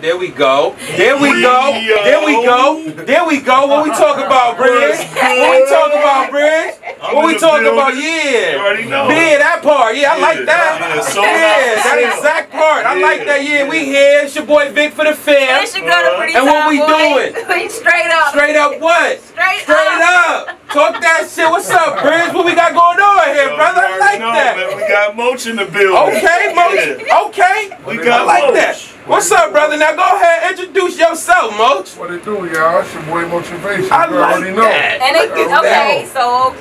There we go. There we go. There we go. There we go. What we talk about, Bridge? What we talk about, Bridge? What we talk about? Yeah. You already know. Yeah, that part. Yeah, I like that. Yeah, that exact part. I like that. Yeah, we here. It's your boy Vic for the fam. It's your girl, the pretty and what we doing? We straight up. Straight up what? Straight up. Talk that shit. What's up, Bridge? What we got going on here, brother? I like that. Man, we got Moach in the building. Okay, Moach. Okay. We got I like Moach. that. What's up, brother? Now go ahead, introduce yourself, Moach. What it do, y'all? It's your boy Motivation. I You like already know. that. And okay, so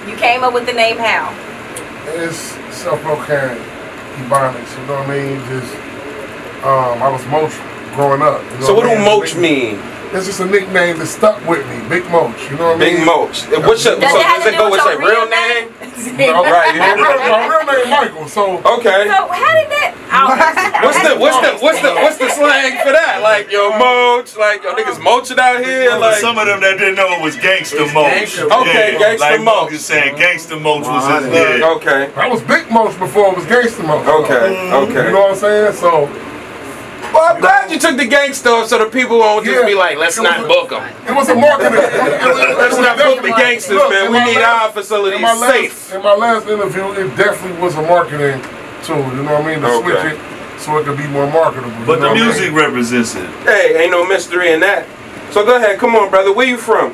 you came up with the name how? It's self-proclaimed Ebonics, you know what I mean? Just, I was Moach growing up. You know So what do I mean? Moach mean? It's just a nickname that stuck with me, Big Moach. You know what I mean? Big Moach. What's your, Does so it have does to it do go with with your your real real name? No, Right. my real name Michael. So Okay. So how did that? What's the slang for that? Like yo Moach, like yo niggas moaching out here, For like some of them that didn't know it was Gangsta Moach. Okay, Gangsta like Moach. is saying Gangsta Moach was his name. Okay. I was Big Moach before it was Gangsta Moach. Okay. Okay. You know what I'm saying? So Well, I'm glad you took the gangsta off so the people won't just be like, let's not book them. it was a marketing. Let's not book the gangsters, man. We need our facilities safe. In my last interview, it definitely was a marketing tool. You know what I mean? To switch it so it could be more marketable. But the music represents it. Hey, ain't no mystery in that. So go ahead, come on, brother. Where you from?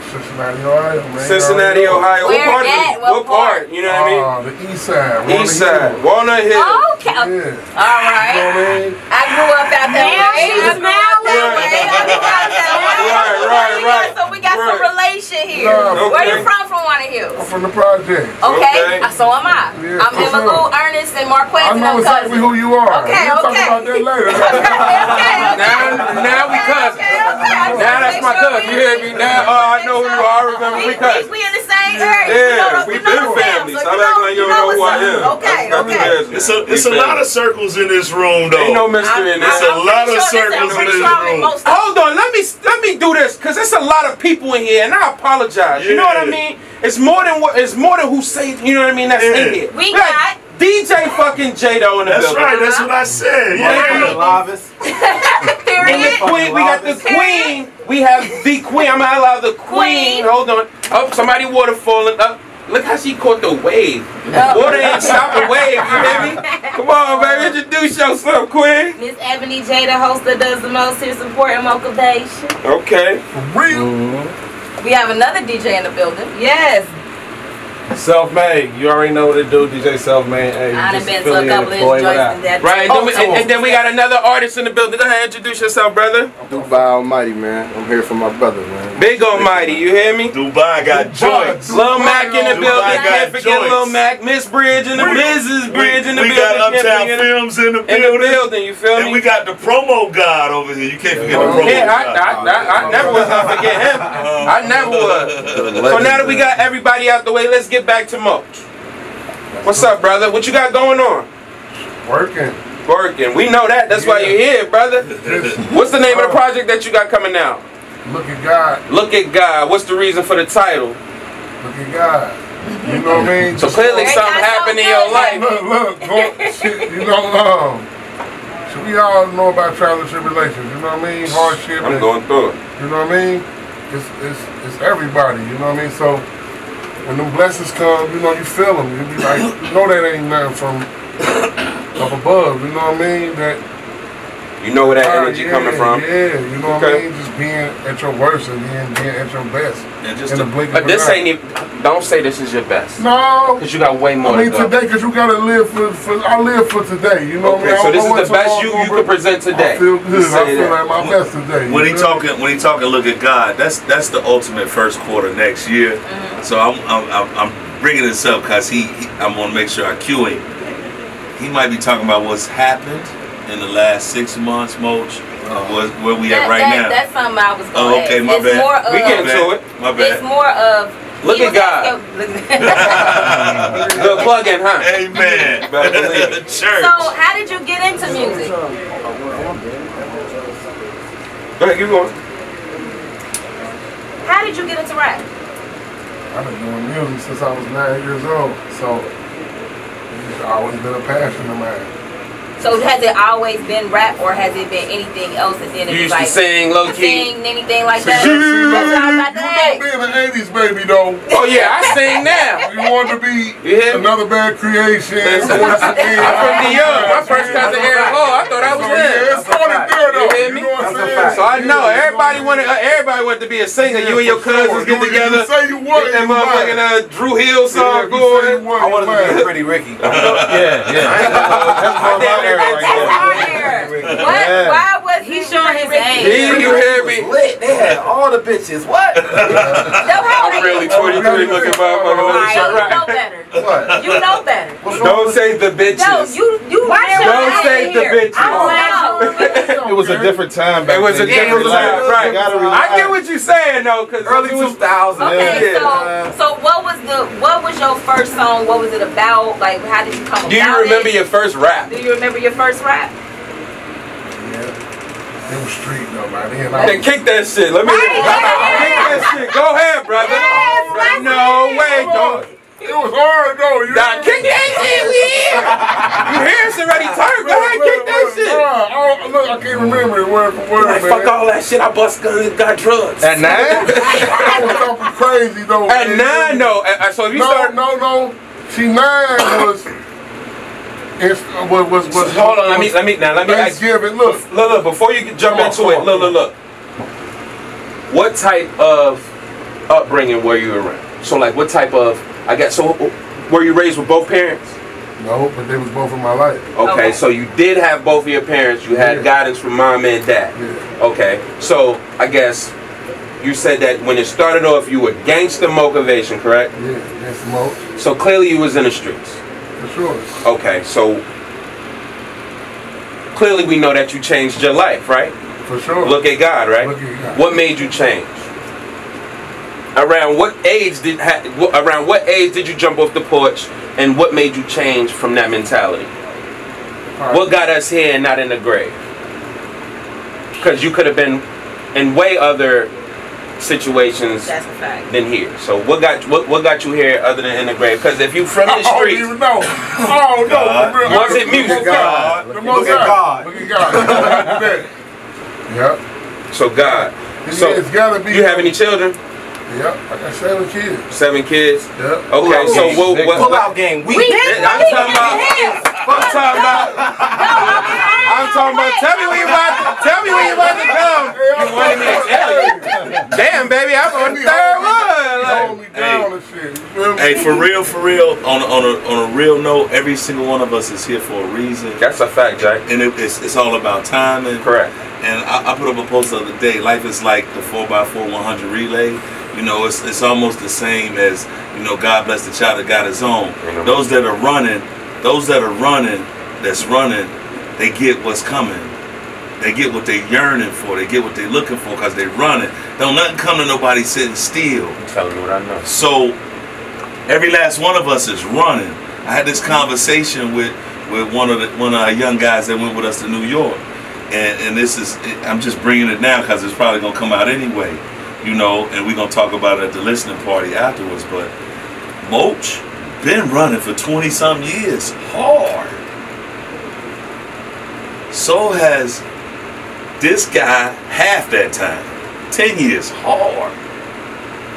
Cincinnati, Ohio, man. Cincinnati, Ohio. Where What part? at? What part? You know what I mean? The east side. East side, Walnut Hill. Okay. Yeah. All You right. know what I mean? I grew up out that way. Right. So we got some relation here. Nah, Where you from Walnut Hills? I'm from the project. Okay. So am I. Yeah, I'm for Emma sure. Lou, Ernest, and Marquez, I and know them exactly cousins. who you are. Okay, We'll talk okay. about that later. Now we cousins. Now that's my cousin. You hear me? Now I know who you are. I remember we cousins. We in the same area. Yeah, we been family. So I'm acting like you don't know who I am. Okay. It's a lot of circles in this room, though. Ain't no mystery in this. It's a lot of circles in this room. Hold on, let me do this, cause there's a lot of people in here, and I apologize. You know what I mean? It's more than who say. You know what I mean? That's in here. We got DJ fucking Jado in the That's building. right. That's what I said. And the queen, we got the queen. We have the queen. I'm gonna allow the queen. Hold on. Oh, somebody water falling up. Look how she caught the wave. Water ain't stop the wave, you hear me? Come on, baby, introduce yourself, Queen. Miss Ebony J, the host that does the most here supporting motivation. Okay. For real. We have another DJ in the building. Yes. Self-made. You already know what to do, DJ Self-made. Hey, I done just been to a couple of boy, his what joints up? and that. Right, and then we got another artist in the building. Go ahead, introduce yourself, brother. Dubai Almighty, man. I'm here for my brother, man. Big Almighty, you hear me? Dubai got joints. Lil Mac in the building. got Can't forget joints. Lil Mac. Miss Bridge in the Mrs. Bridge in the We building. got Can't Uptown forget Films in the in the building, you feel And me? we got the promo god over here. You can't forget the promo Yeah, god. I never was gonna forget him. I never was. So now that we got everybody out the way, let's get back to Moach. What's up, brother? What you got going on? Working. Working. We know that. That's why you're here, brother. What's the name of the project that you got coming out? Look at God. Look at God. What's the reason for the title? Look at God. You know what I mean? So clearly something happened in your life. Look, shit, you know, so we all know about trials and tribulations, you know what I mean? Hardship. I'm going through it. You know what I mean? It's everybody, you know what I mean? So when them blessings come, you know, you feel them. You be like, you know that ain't nothing from up above, you know what I mean? That You know where that energy coming from. Yeah, you know what I mean? Just being at your worst and then being at your best. And just in the blink of But an this eye. ain't even, don't say this is your best. No. Because you got way more I mean, to go. today, because you got to live for, I live for today, you know what I mean? Okay, I so don't this know is the what best tomorrow you gonna can present today. I feel good. You I say feel that. like my best today. When he talking, look at God. That's the ultimate first quarter next year. So I'm bringing this up because I want to make sure I cue him. He might be talking about what's happened in the last 6 months, Moach. Where we at right now? That's something I was going to okay, ask. my bad. More of, We get into it. My bad. It's more of. Look at God. Good plug-in, huh? Amen. Better believe it. Church. So, how did you get into music? Go ahead, keep going. How did you get into rap? I've been doing music since I was 9 years old, so it's always been a passion of mine. So has it always been rap, or has it been anything else? And then You it's used to like sing low key. sing anything like that? See, That's what I was about to you say. know being an 80s baby though. Oh yeah, I sing now. You want to be You hear me? another bad creation. Listen, Once again. I'm from New York. My first cousin Eric Hall. I thought I was So, yeah, him. it's started there though. You hear me? know what I'm That's a saying? fact. So I know everybody wanted to be a singer. You and your cousins get together. Say you want Get that it, motherfucking Drew Hill song you going. I wanted to be a Pretty Ricky. Yeah, yeah. That's more my era right there. Why was he showing his age? You hear me? Lit. They had all the bitches. What? I'm really 23 looking motherfucker. Let me shut You know right. better. What? You know better. Don't say the No, bitches. you Don't say the bitches. It was a different time back It was a then. different time, right? Gotta I get what you're saying though, cause Early 2000s. Okay, Yeah. so what was your first song? What was it about? Like, how did you come about Do you remember it? your first rap? Do you remember your first rap? It was street though, man. Then kick that shit. Let me kick that shit. Go ahead, brother. No way, don't. It was hard though. You Nah, kick that shit. We here. You hear us already turned. Go ahead, kick that shit. Look, I can't remember it word for word, Like, man. fuck all that shit. I bust guns and got drugs. At 9? I was something crazy though. At man. 9, no. So if you No, start. no. See, 9 was. Hold on. Let me ask. Thanksgiving. Look. Look. Before you jump Come on, into come it, on, look. What type of upbringing were you around? So like, what type of? I guess so. Were you raised with both parents? No, but they was both in my life. Okay, so you did have both of your parents. You had Yeah. guidance from mom and dad. Yeah. Okay, so I guess you said that when it started off, you were gangster motivation, correct? Yeah, that's the most. So clearly you was in the streets. For sure. Okay, so clearly we know that you changed your life, right? For sure. Look at God, right? Look at God. What made you change? Around what age did you jump off the porch, and what made you change from that mentality? What got us here and not in the grave? Because you could have been in way other situations That's a fact. than here. So what got you here other than in the grave? Because if you from the I don't streets, even know. Oh no. For real. Was it music? God. The most Look at God. Look at God. Look at that. Yep. so God. So It's gotta be. you have any children? Yep. I got 7 kids. 7 kids. Yep. Okay, so what? Pull out game. I'm talking about. Tell me when you about to come. You wanted me to tell you. Damn, baby, I'm on the third Hold one. me down and shit. You feel me? Hey, for real, on a real note, every single one of us is here for a reason. That's a fact, Jack. And it's all about timing. Correct. And I put up a post the other day. Life is like the 4x4 100 relay. You know, it's almost the same as, you know, God bless the child that got his own. Those that are running, they get what's coming. They get what they're yearning for. They get what they're looking for because they're running. Don't nothing come to nobody sitting still. I'm telling you what I know. So every last one of us is running. I had this conversation with one of our young guys that went with us to New York, and this is, I'm just bringing it now because it's probably gonna come out anyway, you know, and we're gonna talk about it at the listening party afterwards. But Moach been running for 20-some years hard. So has this guy half that time, 10 years hard.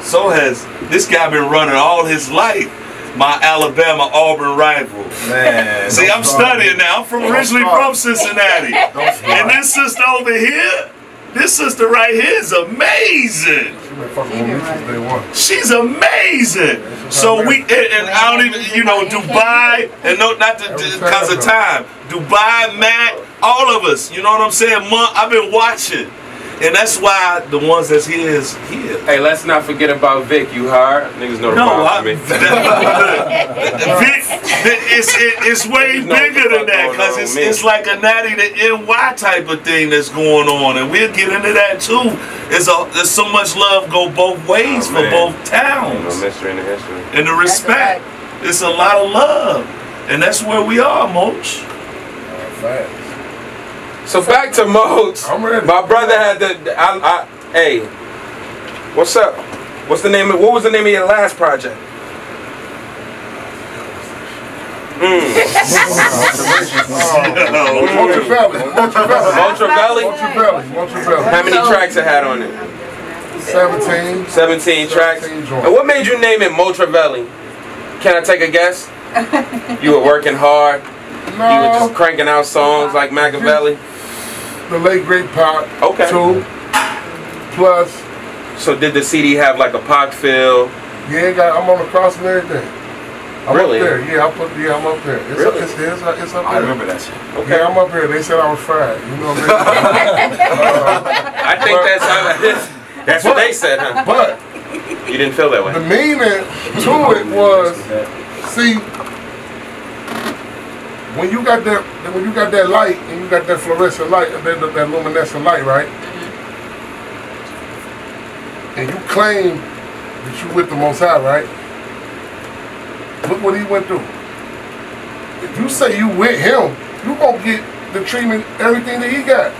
So has this guy been running all his life. My Alabama Auburn rival. Man. See, I'm studying now. I'm originally from Cincinnati. And this sister over here, this sister right here is amazing. She been fucking with me since day one. She's amazing. So we, and I don't even, you know, Dubai, and no, not because of time. Dubai, Matt, all of us, you know what I'm saying? I've been watching. And that's why the ones that's here is here. Hey, let's not forget about Vic. You hard? Niggas know the bomb for me. Vic, it's way bigger than that because it's like a Natty to NY type of thing that's going on, and we'll get into that too. There's so much love go both ways for both towns. No mystery in the history. And the respect, it's a lot of love, and that's where we are, Moach. Facts. So back to Moach. I'm ready. My brother had hey, what's up? What was the name of your last project? Motravelli. How many tracks it had on it? 17. 17 tracks. 17 And what made you name it Motravelli? Can I take a guess? You were working hard. No. You were just cranking out songs like Machiavelli. The late great Pac. Okay. 2. Plus. So did the CD have like a Pac feel? Yeah, I'm on the cross and everything. I'm Really? up there. Yeah, I'm up there. It's Really? It's up there. I remember that shit. Okay. Yeah, I'm up here. They said I was fried. You know what I mean? I think that's what they said, huh? But You didn't feel that the way. meaning to it was, see, when you got that light and you got that fluorescent light, that luminescent light, right? And you claim that you with the Most High, right? Look what he went through. If you say you with him, you gonna get the treatment, everything that he got.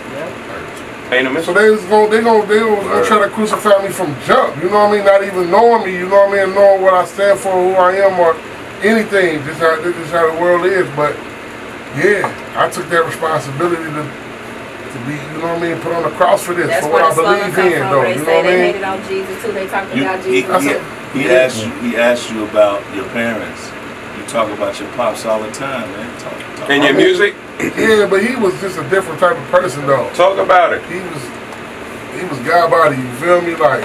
Ain't a So mystery. they gonna try to crucify me from jump. You know what I mean? Not even knowing me. You know what I mean? Knowing what I stand for, who I am, or anything. This is how the world is. But yeah, I took that responsibility to be, you know what I mean, put on the cross for this, That's for where what I the slogan believe come in, from. though. They You know say what I they mean? hated on Jesus too. They talked You- about he, Jesus. he asked you about your parents. You talk about your pops all the time, man. Talk And your music? Yeah, but he was just a different type of person, though. Talk about it. He was God body, you feel me? Like,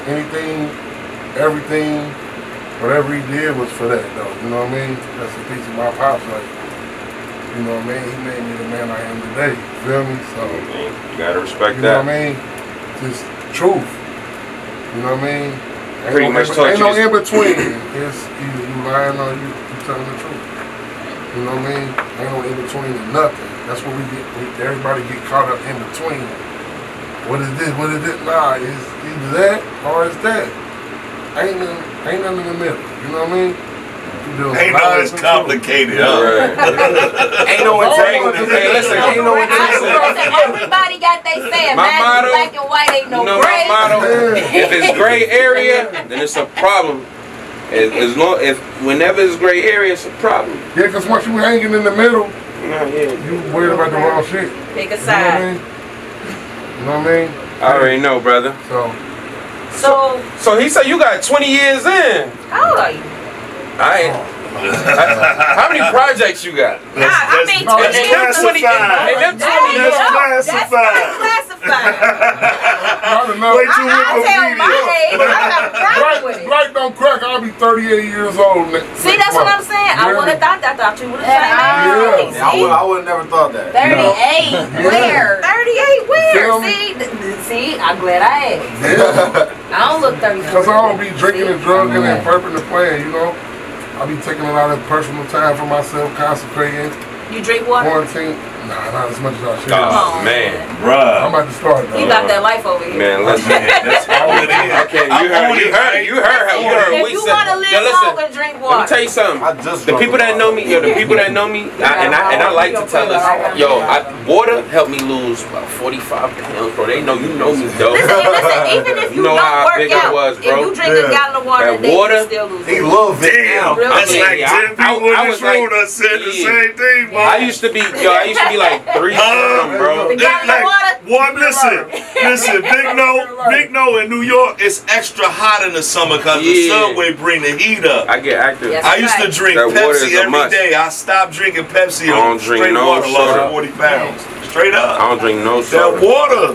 anything, everything, whatever he did was for that, though. You know what I mean? That's a piece of my pops, like, you know what I mean? He made me the man I am today, you feel me? So, You gotta respect you know that. what I mean? Just truth. You know what I mean? Pretty much taught Ain't you no this- in between. It's either you lying or you telling the truth. You know what I mean? Ain't no in between to nothing. That's what everybody get caught up in between. What is this? What is it? Nah, it's either that or it's that. Ain't nothing in the middle. You know what I mean? Ain't no it's complicated, huh? Ain't no entanglement. Hey, listen, ain't no Everybody got they saying. My motto, Black and white ain't no You know gray. my motto? If it's gray area, then it's a problem. Whenever it's gray area, it's a problem. Yeah, because once you hanging in the middle, Nah, yeah. you worried about the wrong shit. Pick a You know what I side. mean? You know what I mean? I already know, brother. So, he said you got 20 years in. how old are you? How many projects you got? I mean, no, 20 that's years. Hey, them 20 years. That's classified. Classified. Not enough. Wait till I'll tell my age. I got a problem with it. Black don't crack. I'll be 38 years old See, that's what I'm saying. I would have thought that. Thought you would have said Yeah. that. I would have never thought that. 38. Where? 38 where? Feel me? See, I'm glad I asked. I don't look 34. Because I don't be drinking and drugging and purping and playing, you know. I be taking a lot of personal time for myself, concentrating, You drink water? quarantine. Nah, not as much as I should. Oh, man. I'm Bruh. about to start, though. You got that life over here. Man, listen. That's all it is. Okay, you heard how If we you said. want to live Now, listen, longer, drink let me water. tell you something. I just The people that know me, and I like to tell us, water helped me lose about 45 pounds, bro. They know you know me, though. Listen, even if you know don't how work big I out, was, if bro. you drink a gallon of water That a day, water, you still lose He weight. loves it. Damn, Really? that's like Yeah, 10 people I in was this room like- that said the yeah. same thing, bro. I used to be like 3 something, bro. The gallon of water? One, listen, Big No in New York, it's extra hot in the summer because the Yeah. subway bring the heat up. I get active. Yes. I used to drink That water is Pepsi a every must. day. I stopped drinking Pepsi I on don't drink straight no water, lost soda. 40 pounds. Straight I up. don't drink no That soda. water.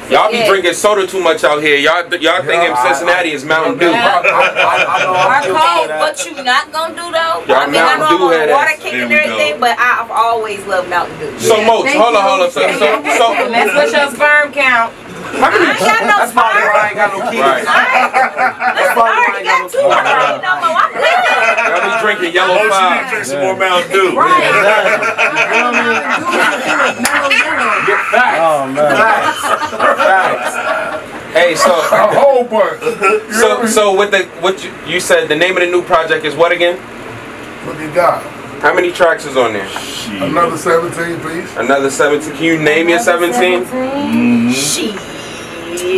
Y'all be Yeah. drinking soda too much out here. Y'all thinking Cincinnati is Mountain Dew. I know Our I'm guilty cold, of that. what you not gonna do though? Y'all I mean, I know Mountain Dew I'm on head water ass. kick There and we everything, go. but I've always loved Mountain Dew. So, Moats, hold on. So, Let's put your sperm count. how many? I ain't got no That's probably sperm. why I ain't got no kids. Right. That's I probably why I already ain't got got two. I don't need no more. I'm good. Y'all be drinking yellow Most you need to five. drink some more Mountain Dew. Right. Oh, man. Hey, so A whole bunch. You know what so with what you said, the name of the new project is what again? Look at God. How many tracks is on there? Another 17 piece. Another 17. Can you name your 17? Shit.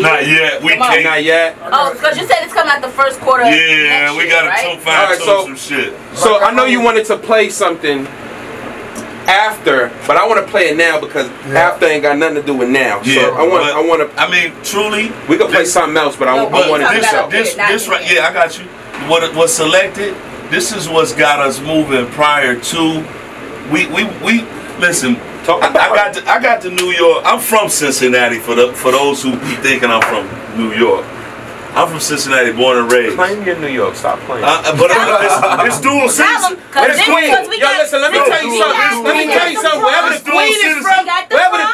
Not yet. We can't. Not yet. Oh, because you said it's coming out the first quarter. of Yeah, next we year, gotta right? fine Alright, tune so- some shit. So I know you wanted to play something after, but I want to play it now because after ain't got nothing to do with now. Yeah, so I want to. I mean, truly, we could play something else, but I want to do so. This right, yeah, I got you. What was selected? This is what's got us moving prior to. We listen. I got to New York. I'm from Cincinnati. For those who be thinking I'm from New York. I'm from Cincinnati, born and raised. Claim you're in New York. Stop playing. But it's dual citizenship. Yo, listen. Let me tell you something. Let me tell you something. Wherever the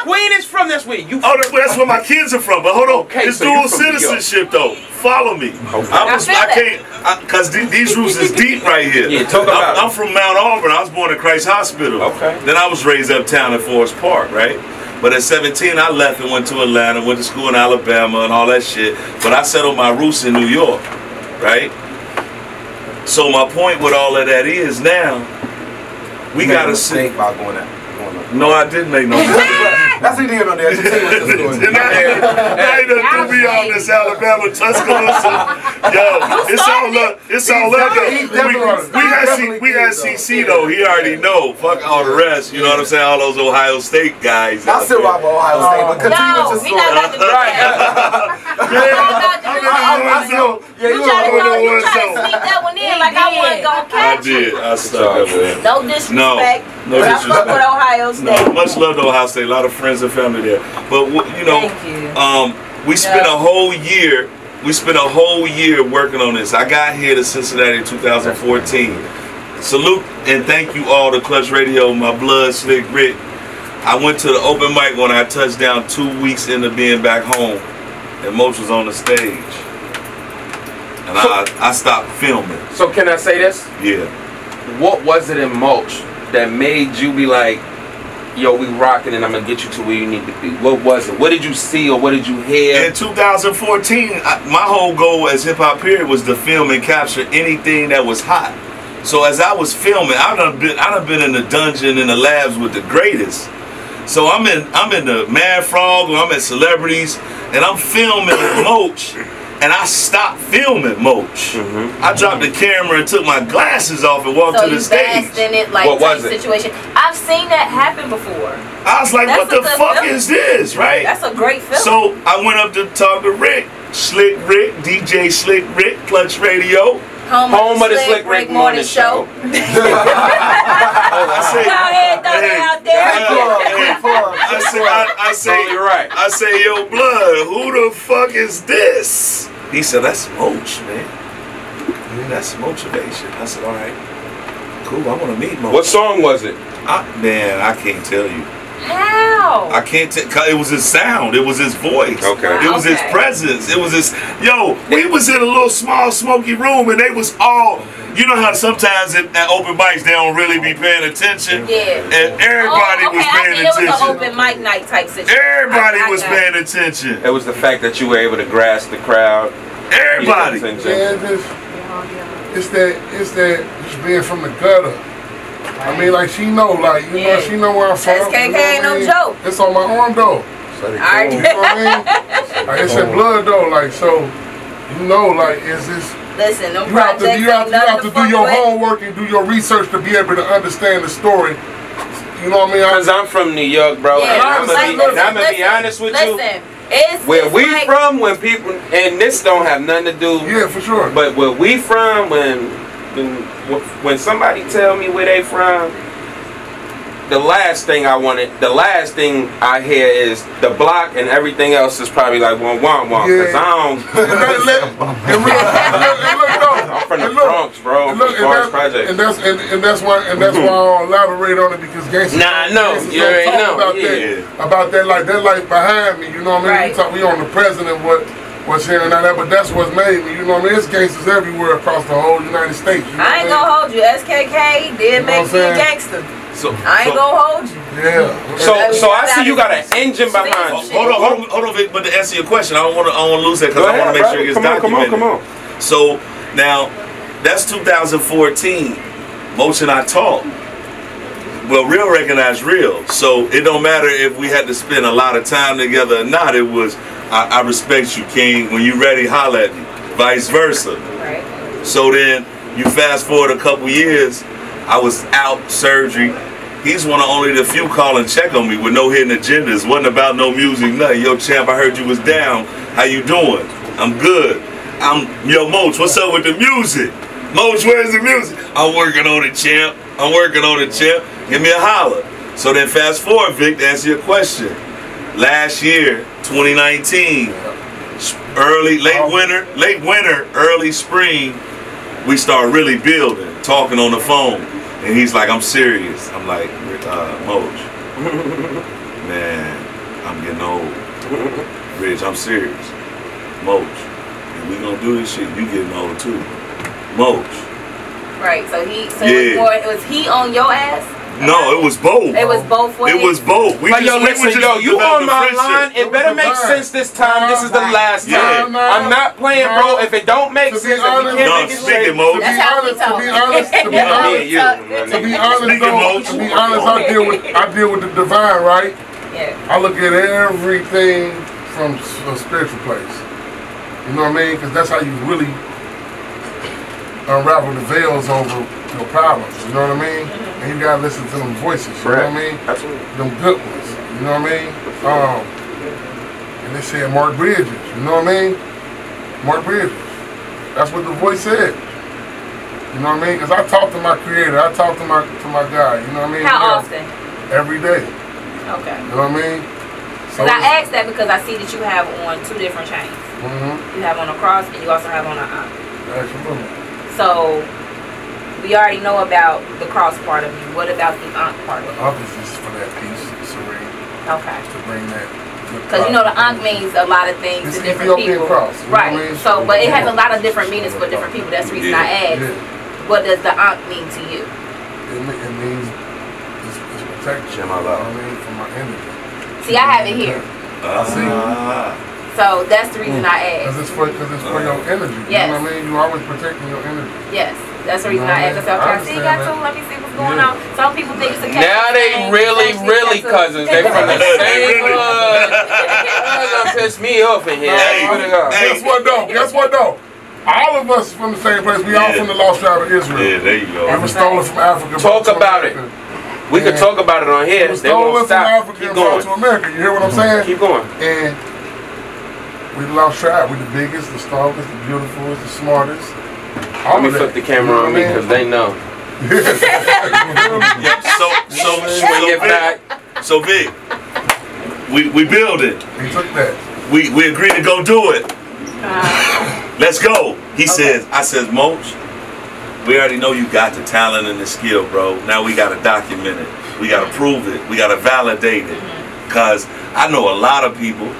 queen is from, that's where you. Oh, that's where my kids are from. But hold on, it's dual citizenship though. Follow me. I can't, because these roots is deep right here. Yeah, talk about it. I'm from Mount Auburn. I was born at Christ Hospital. Okay. Then I was raised uptown in Forest Park, right? But at 17, I left and went to Atlanta, went to school in Alabama and all that shit. But I settled my roots in New York, right? So my point with all of that is now, we got to think about going out. No, I didn't make no mistake. That's what you did on there. Now you done threw me on this Alabama Tuscaloosa. Yo, it's all love though. We got CC though. He already know. Fuck all the rest. You know what I'm saying? All those Ohio State guys. I still rock with Ohio State, but continue with your story. You try to sneak that one in like I wasn't gonna catch it. I did. I stuck up with it. No disrespect. No disrespect. I fuck with Ohio State. No, much love to Ohio State. A lot of friends and family there. But you know, we spent a whole year. We spent a whole year working on this. I got here to Cincinnati in 2014. Salute and thank you all to Clutch Radio, my blood, Slick Rick. I went to the open mic when I touched down 2 weeks into being back home, and Moach was on the stage. And I stopped filming. So can I say this? Yeah. What was it in Moach that made you be like, yo, we rocking and I'm going to get you to where you need to be? What was it? What did you see or what did you hear? In 2014, my whole goal as Hip Hop Period was to film and capture anything that was hot. So as I was filming, I done been in the dungeon in the labs with the greatest. So I'm in the Mad Frog, or I'm at Celebrities, and I'm filming Moach, and I stopped filming Moach. I dropped the camera and took my glasses off and walked to the stage. So you in it, like, what was it? Situation. I've seen that happen before. I was like, what the fuck is this, right? That's a great film. So I went up to talk to Rick, Slick Rick, DJ Slick Rick, Clutch Radio. Home of the Slick Rick Morning Show. I say, go ahead, throw it out there. I say, you're right. I say, yo, blood, who the fuck is this? He said, that's Moach, man. That's Motivation. I said, all right, cool. I want to meet Moach. What song was it? Man, I can't tell you. How? I can't tell. It was his sound. It was his voice. Okay. It was his presence. It was his. Yo, we was in a little small smoky room, and they was all. You know how sometimes at open mics they don't really be paying attention. Yeah. And everybody was paying attention. It was an open mic night type situation. Everybody was paying attention. It was the fact that you were able to grasp the crowd. Everybody. It's that just being from the gutter. I mean, like, she know, like, you know, she know where I'm from. SKK ain't no joke. It's on my arm, though. Alright. You know what I mean? Like, it's in blood, though. Like, so, you know, like, is this... Listen, no you have to do your homework and do your research to be able to understand the story. You know what I mean? Because I'm from New York, bro. Yeah, and I'm going to be honest with you. Where we from, when people... And this don't have nothing to do... Yeah, for sure. But where we from, when somebody tell me where they from, the last thing I hear is the block, and everything else is probably like one. Cause I don't. I'm from the Bronx, bro. And that's why I don't elaborate on it because gangsters. Nah, I know. You already know. About that life behind me. You know what I mean? We on the president, what's here and that, but that's what's made me. You know what I mean? It's gangsters everywhere across the whole United States. You know I ain't gonna hold you. SKK did make me a gangster. I ain't gonna hold you. Yeah. So I see you got an engine behind you. Hold on, Vic, but to answer your question, I don't want to lose that because I want to make sure it gets documented. Come on. So now, that's 2014. Moach and I talk. Well, real recognize real. So it don't matter if we had to spend a lot of time together or not. It was, I respect you, King. When you ready, holla at me. Vice versa. Right. So then you fast forward a couple years. I was out surgery. He's one of only the few call and check on me with no hidden agendas. Wasn't about no music, nothing. Yo, champ, I heard you was down. How you doing? I'm good. Yo, Moach, what's up with the music? Moach, where's the music? I'm working on it, champ. I'm working on it, champ. Give me a holler. So then fast forward, Vic, to answer your question. Last year, 2019, late winter, early spring, we start really building, talking on the phone. And he's like, I'm serious. I'm like, Moach, man, I'm getting old. Rich, I'm serious. Moach, and we gonna do this shit, you getting old too. Moach. Right, so it was he on your ass? No, it was both. It was both ways? It was both. But yo, listen, yo, you on my line. It better make sense this time. This is the last time. I'm not playing, bro. If it don't make sense, if we can't make it straight. To be honest, I deal with the divine, right? Yeah. I look at everything from a spiritual place. You know what I mean? Because that's how you really unravel the veils over your problems. You know what I mean? And you gotta listen to them voices. You know what I mean? Absolutely. Them good ones. You know what I mean? And they said Mark Bridges. You know what I mean? Mark Bridges. That's what the voice said. You know what I mean? Because I talk to my creator. I talk to my guy. You know what I mean? How often? Every day. Okay. You know what I mean? So I asked that because I see that you have on two different chains. Mm-hmm. You have on a cross and you also have on a Absolutely. So we already know about the cross part of you. What about the Ankh part of you? Ankh is just for that peace, serene. Okay. To bring that. Because you know the Ankh means a lot of things it's to different Ethiopian people. Cross, right. What I mean? So, but it has a lot of different meanings for different people. That's the reason I asked. What does the Ankh mean to you? It means it's protection. I mean, from my energy. See, I have it here. So that's the reason I asked. Because it's for your energy. Yes. You know what I mean? You're always protecting your energy. Yes. That's the reason I asked. I said, okay, I see you got two. Let me see what's going on. Some people think it's a cat. Now they really cousins. They from the same hood. That's gonna piss me off in here. Guess what though? All of us from the same place. We all from the lost tribe of Israel. Yeah, there you go. We were stolen from Africa. Talk about it. We could talk about it on here. They won't stop. Keep going. To America. You hear what I'm saying? Keep going. And we the lost tribe. We the biggest, the strongest, the beautiful, the smartest. Let me flip the camera on me because they know. So Vic, we build it. He took that. We agreed to go do it. Let's go. He says, I says, Moach, we already know you got the talent and the skill, bro. Now we gotta document it. We gotta prove it. We gotta validate it. Cause I know a lot of people.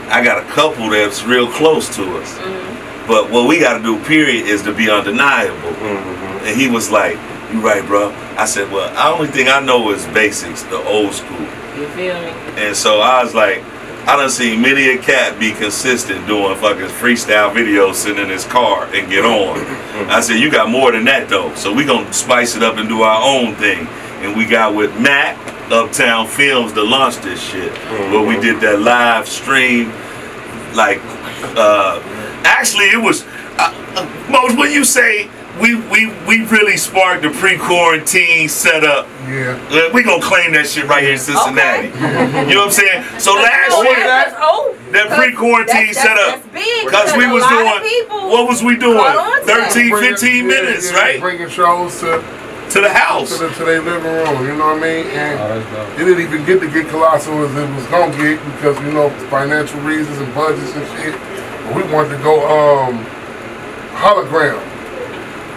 I got a couple that's real close to us. But what we got to do, period, is to be undeniable. And he was like, you right, bro. I said, well, the only thing I know is basics, the old school. You feel me? And so I was like, I done seen many a cat be consistent doing fucking freestyle videos sitting in his car and get on. I said, you got more than that, though. So we going to spice it up and do our own thing. And we got with Mac, Uptown Films, to launch this shit. Where we did that live stream, like, actually, it was most when you say we really sparked the pre-quarantine setup. Yeah. We gonna claim that shit right here in Cincinnati. Okay. You know what I'm saying? So last year, that pre-quarantine setup, because we was doing, what was we doing? 13, 15 minutes, right? Bringing shows to the house, to their living room. You know what I mean? And it didn't even get Colossal as it was gonna get because financial reasons and budgets and shit. We wanted to go hologram.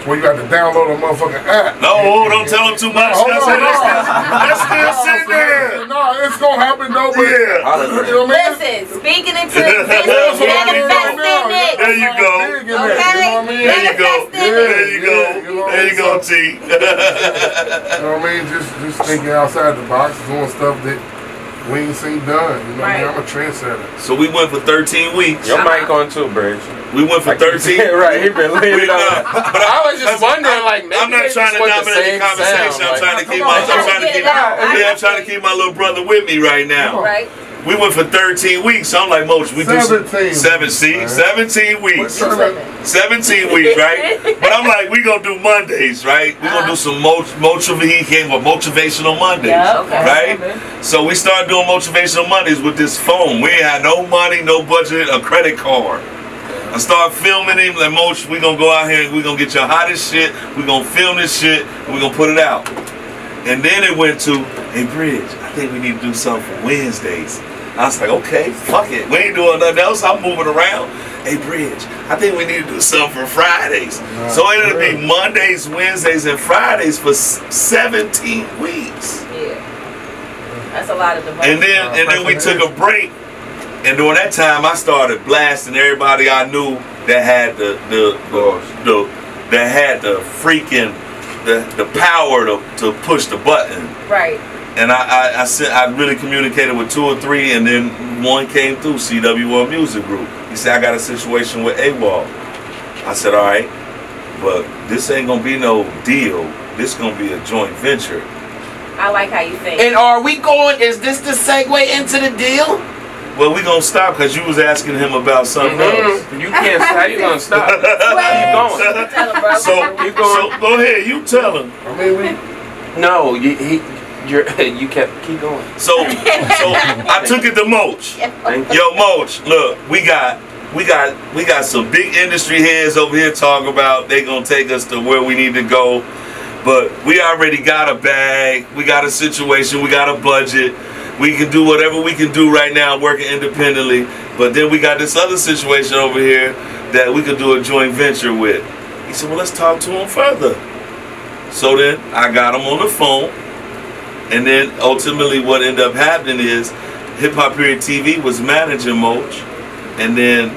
Where you got to download a motherfucking app. No, don't tell them too much. That's still sitting there. No, it's gonna happen though. But yeah. You know what I mean? Listen, speaking into business, manifesting it. There you go. Okay. There you go. There you go. There you go, T. You know what I mean? Just thinking outside the box, doing stuff that we ain't seen done. You know what I mean? I'm a trendsetter. So we went for 13 weeks. Your mic on too, Bridge. We went for 13. Right, he been laying it on. But I was just wondering, like, maybe I'm not trying to dominate the conversation. I'm trying to keep my little brother with me right now. Right. we went for 13 weeks. So I'm like, Moach, we do 17 weeks. 17 weeks, right? But I'm like, we gonna do Mondays, right? We gonna do some motivational Mondays, right? So we started doing motivational Mondays with this phone. We ain't had no money, no budget, a credit card. I started filming him, like, Moach, we gonna go out here and we gonna get your hottest shit, we gonna film this shit, and we gonna put it out. And then it went to, hey, Bridge, I think we need to do something for Wednesdays. I was like, okay, fuck it. We ain't doing nothing else. I'm moving around. Hey, Bridge, I think we need to do something for Fridays. So it ended up being Mondays, Wednesdays, and Fridays for 17 weeks. Yeah. That's a lot of devotion. And then we took a break. And during that time, I started blasting everybody I knew that had the power to push the button. Right. And I really communicated with 2 or 3, and then one came through, CWL Music Group. He said, I got a situation with AWOL. I said, all right, but this ain't gonna be no deal. This gonna be a joint venture. I like how you think. And are we going, is this the segue into the deal? Well, we gonna stop because you was asking him about something else. You can't. How you gonna stop? Keep going. Tell him, bro. So go ahead. You tell him. I mean, No, you keep going. So I took it to Moach. Yo, Moach, look, we got some big industry heads over here talking about they gonna take us to where we need to go, but we already got a bag. We got a situation. We got a budget. We can do whatever we can do right now working independently, but then we got this other situation over here that we could do a joint venture with. He said, well, let's talk to him further. So then I got him on the phone, and then ultimately what ended up happening is Hip Hop Period TV was managing Moach, and then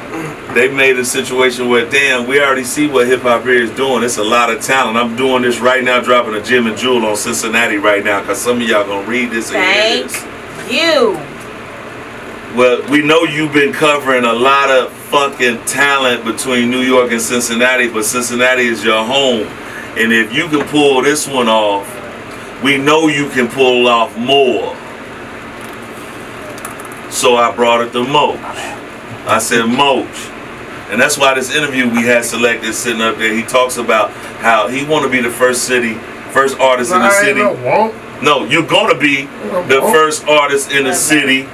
they made a situation where, damn, we already see what Hip Hop Period is doing. It's a lot of talent. I'm doing this right now, dropping a Jim and Jewel on Cincinnati right now, because some of y'all gonna read this and hear this. You. Well, we know you've been covering a lot of fucking talent between New York and Cincinnati, but Cincinnati is your home. And if you can pull this one off, we know you can pull off more. So I brought it to Moach. I said, Moach. And that's why this interview we had selected sitting up there, he talks about how he want to be the first artist in the city. No, you're gonna be the first artist in the city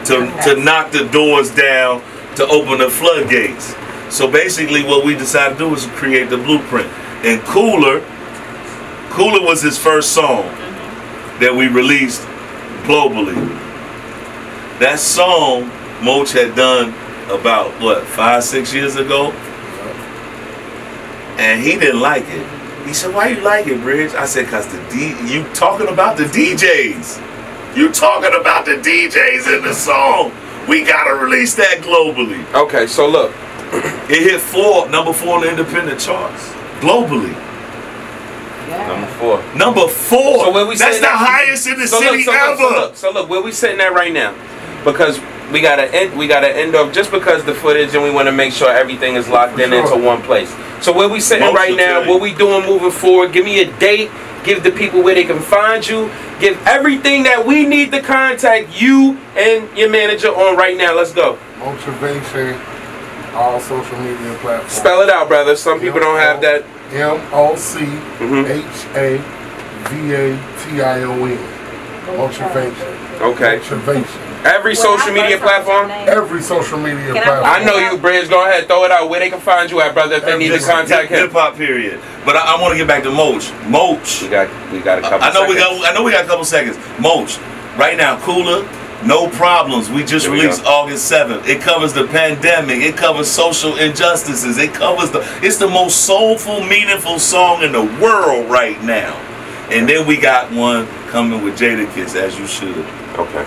to knock the doors down, to open the floodgates. So basically what we decided to do was create the blueprint. And Cooler was his first song that we released globally. That song Moach had done about, what, 5-6 years ago? And he didn't like it. He said, why you like it, Bridge? I said, because you talking about the DJs. You talking about the DJs in the song. We got to release that globally. Okay, so look. It hit number 4 on the independent charts. Globally. Yeah. Number 4. So where we That's the highest in the city ever. So look, where we sitting at right now. Because we gotta end off just because the footage, and we want to make sure everything is locked in into one place. So where we sitting right now, what we doing moving forward, give me a date, give the people where they can find you, give everything that we need to contact you and your manager on right now. Let's go. Motivation, all social media platforms. Spell it out, brother. Some people don't have that. MOCHAVATION. Motivation. Okay. Motivation. Every social media platform? Every social media platform. I know you, Bridge. Go ahead, throw it out. Where they can find you at, brother, if they need to contact him. Hip Hop Period. But I want to get back to Moach. Moach. We got a couple seconds. I know we got a couple seconds. Moach. Right now, Cooler, No Problems. We just released August 7th. It covers the pandemic. It covers social injustices. It's the most soulful, meaningful song in the world right now. And then we got one coming with Jadakiss, As You Should. Okay.